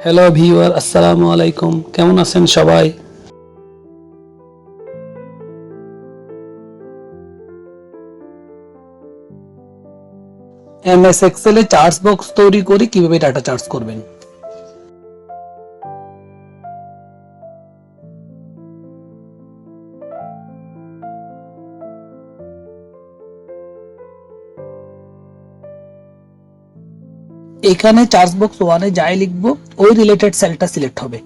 Hello viewer, আসসালামু আলাইকুম। কেমন আছেন সবাই? এমএস এক্সেলে চার্জ বক্স তৈরি করে কিভাবে ডাটা চার্জ করবেন। এখানে চার্জ বক্স ওয়ানে যাই লিখবো ওই রিলেটেড সেলটা সিলেক্ট হবে।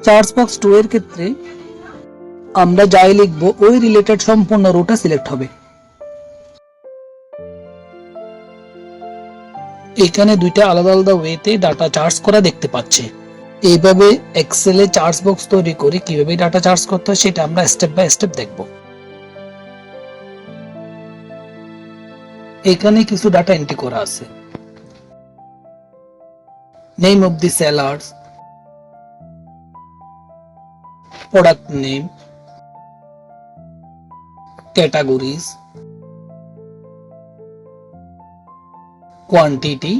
চার্জ বক্স 2 এর ক্ষেত্রে আমরা যাই লিখবো ওই রিলেটেড সম্পূর্ণ রোটা সিলেক্ট হবে। এখানে দুইটা আলাদা আলাদা ওয়েতে ডাটা চার্জ করা দেখতে পাচ্ছি। এইভাবে এক্সেলে চার্জ বক্স তৈরি করে কিভাবে ডাটা চার্জ করতে হয় সেটা আমরা স্টেপ বাই স্টেপ দেখব। এখানে কিছু ডাটা এন্ট্রি করা আছে। Name of the sellers, product name, categories, quantity,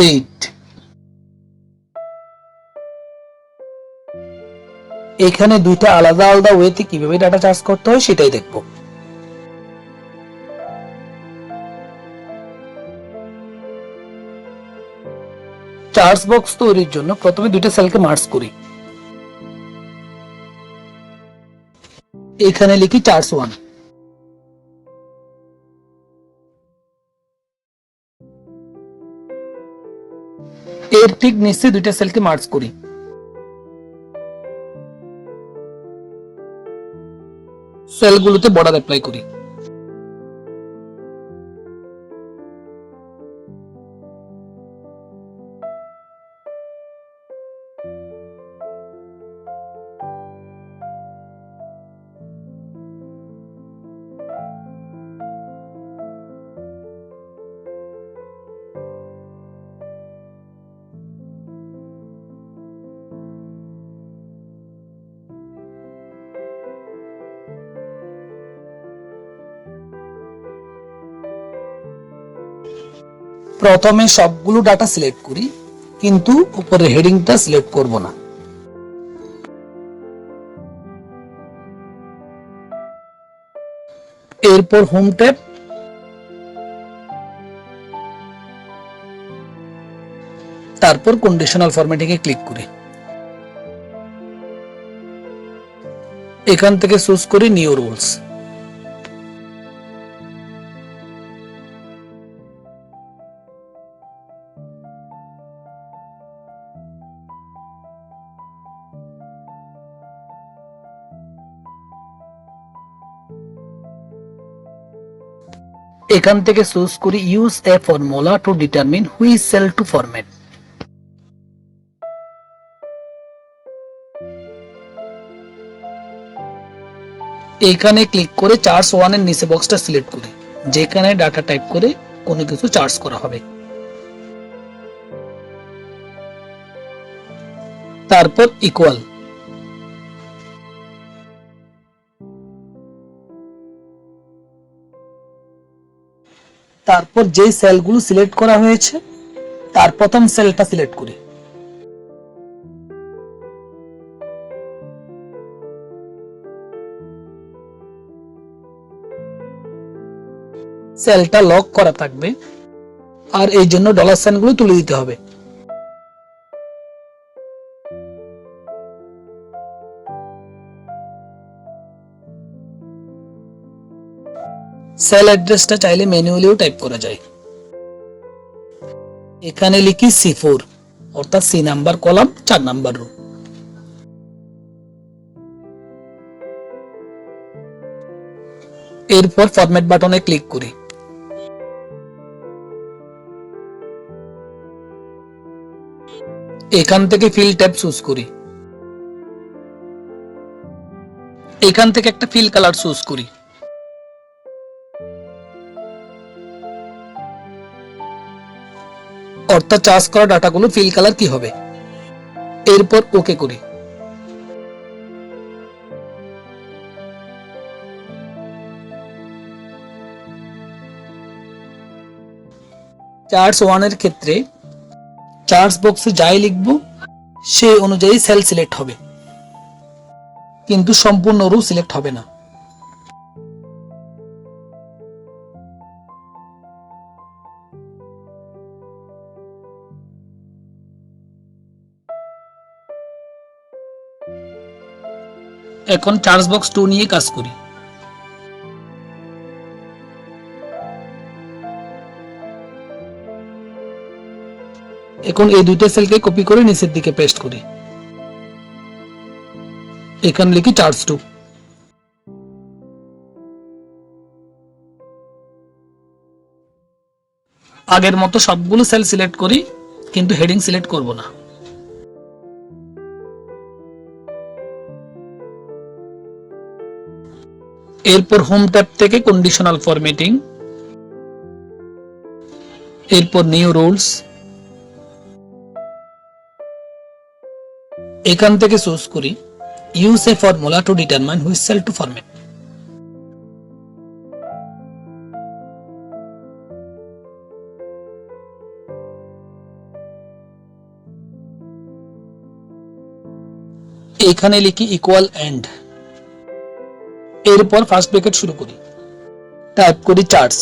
rate। এখানে দুইটা আলাদা আলাদা ওয়েতে কিভাবে ডাটা চার্জ করতে হয় সেটাই দেখব। চার্জ বক্স তৈরির জন্য প্রথমে দুইটা সেলকে মার্জ করি। এখানে লিখি চার্জ 1। এর ঠিক নিচে দুইটা সেলকে মার্জ করি। সেলগুলোতে বর্ডার অ্যাপ্লাই করি। প্রথমে সবগুলো ডাটা সিলেক্ট করি, কিন্তু উপরে হেডিংটা সিলেক্ট করব না। এরপর হোম ট্যাব, তারপর কন্ডিশনাল ফরম্যাটিং এ ক্লিক করি। এখান থেকে চুজ করি নিউ রুলস। এখান থেকে চুজ করি use a formula to determine which cell to format. এখানে ক্লিক করে চার্জ 1 এর নিচে বক্সটা সিলেক্ট করি, যেখানে ডাটা টাইপ করে কোনো কিছু চার্জ করা হবে। তারপর ইকুয়াল। তারপর যে সেলগুলো সিলেক্ট করা হয়েছে তার প্রথম সেলটা সিলেক্ট করি। সেলটা লক করা থাকবে, আর এই জন্য ডলার সাইনগুলো তুলে দিতে হবে। সেল অ্যাড্রেসটা চাইলে ম্যানুয়ালিও টাইপ করা যায়। এখানে লিখি C4, অর্থাৎ C number column 4 number row. এরপর ফরম্যাট বাটনে ক্লিক করি। এখান থেকে ফিল ট্যাব চুজ করি। এখান থেকে একটা ফিল কালার চুজ করি। অর্থাৎ চার্জ করা ডাটাগুলো ফিল কালার কি হবে। এরপর ওকে করি। চার্টস 1 এর ক্ষেত্রে চার্টস বক্সে যাই লিখব সেই অনুযায়ী সেল সিলেক্ট হবে, কিন্তু সম্পূর্ণ রো সিলেক্ট হবে না। এখন চার্টস বক্স 2 নিয়ে কাজ করি। এখন এই দুইটা সেলকে কপি করে নিচের দিকে পেস্ট করি। এখানে লিখি চার্টস 2। আগের মতো সবগুলো সেল সিলেক্ট করি, কিন্তু হেডিং সিলেক্ট করব না। এরপর হোম ট্যাব থেকে কন্ডিশনাল ফরম্যাটিং, এরপর নিউ রুলস, এখান থেকে চুজ করি use a formula to determine which cell to format. এখানে লিখি ইকুয়াল এন্ড, এরপর ফার্স্ট ব্র্যাকেট শুরু করি, টাইপ করি চার্টস,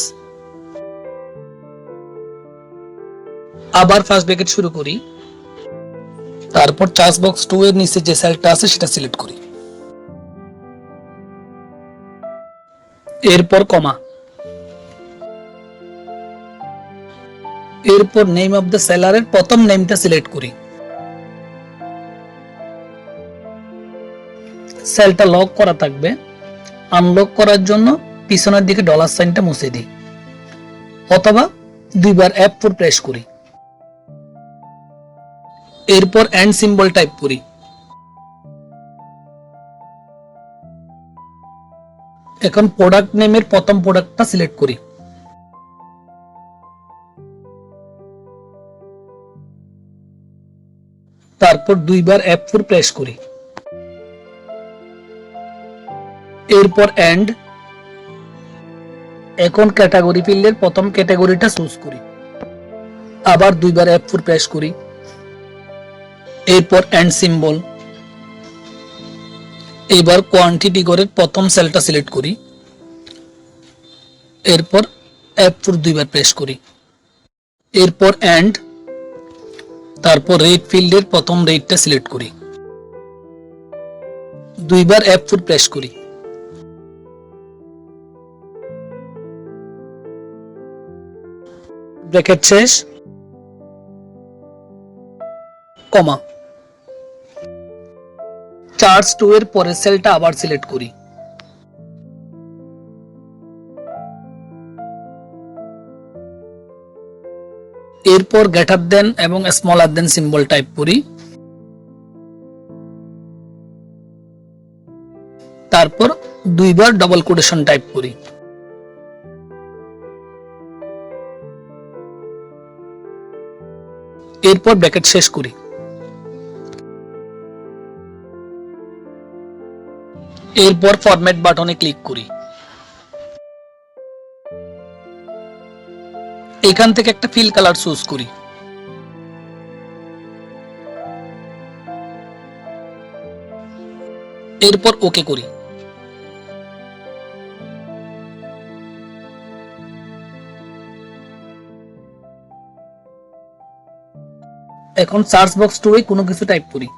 আবার ফার্স্ট ব্র্যাকেট শুরু করি, তারপর চার্টস বক্স 2 এর নিচে যে সেলটা আছে সেটা সিলেক্ট করি, এরপর কমা, এরপর নেম অফ দ্য সেলারের প্রথম নেমটা সিলেক্ট করি, সেলটা লক করা থাকবে, আনলক করার জন্য পিছনের দিকে ডলার সাইনটা মুছে দিই, অথবা দুইবার F4 প্রেস করি, এরপর এন্ড সিম্বল টাইপ করি। এখন প্রোডাক্ট নেমের প্রথম প্রোডাক্টটা সিলেক্ট করি, তারপর দুইবার F4 প্রেস করি, এরপর এন্ড। এখন ক্যাটাগরি ফিল্ডের প্রথম ক্যাটাগরিটা চুজ করি, আবার দুইবার F4 প্রেস করি, এরপর এন্ড সিম্বল। এবার কোয়ান্টিটি ঘরের প্রথম সেলটা সিলেক্ট করি, এরপর F4 দুইবার প্রেস করি, এরপর এন্ড। তারপর রেট ফিল্ডের প্রথম রেটটা সিলেক্ট করি, দুইবার F4 প্রেস করি, ব্র্যাকেট শেষ, কমা। চার্টস 2 এর পরের সেলটা আবার সিলেক্ট করি, এরপর গ্রেটার দেন এবং স্মলার দেন সিম্বল টাইপ করি, তারপর দুইবার ডবল কোটেশন টাইপ করি, এরপর ব্র্যাকেট শেষ করি। এরপর ফরম্যাট বাটনে ক্লিক করি, এখান থেকে একটা ফিল কালার চুজ করি, এরপর ওকে করি। এখন সার্চ বক্স 2 এ কোনো কিছু টাইপ করি,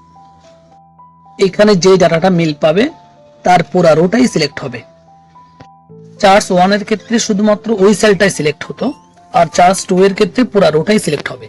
এখানে যে ডাটাটা মিল পাবে তার পুরো রোটাই সিলেক্ট হবে। চার্টস 1 এর ক্ষেত্রে শুধুমাত্র ওই সেলটাই সিলেক্ট হতো, আর চার্টস 2 এর ক্ষেত্রে পুরো রোটাই সিলেক্ট হবে।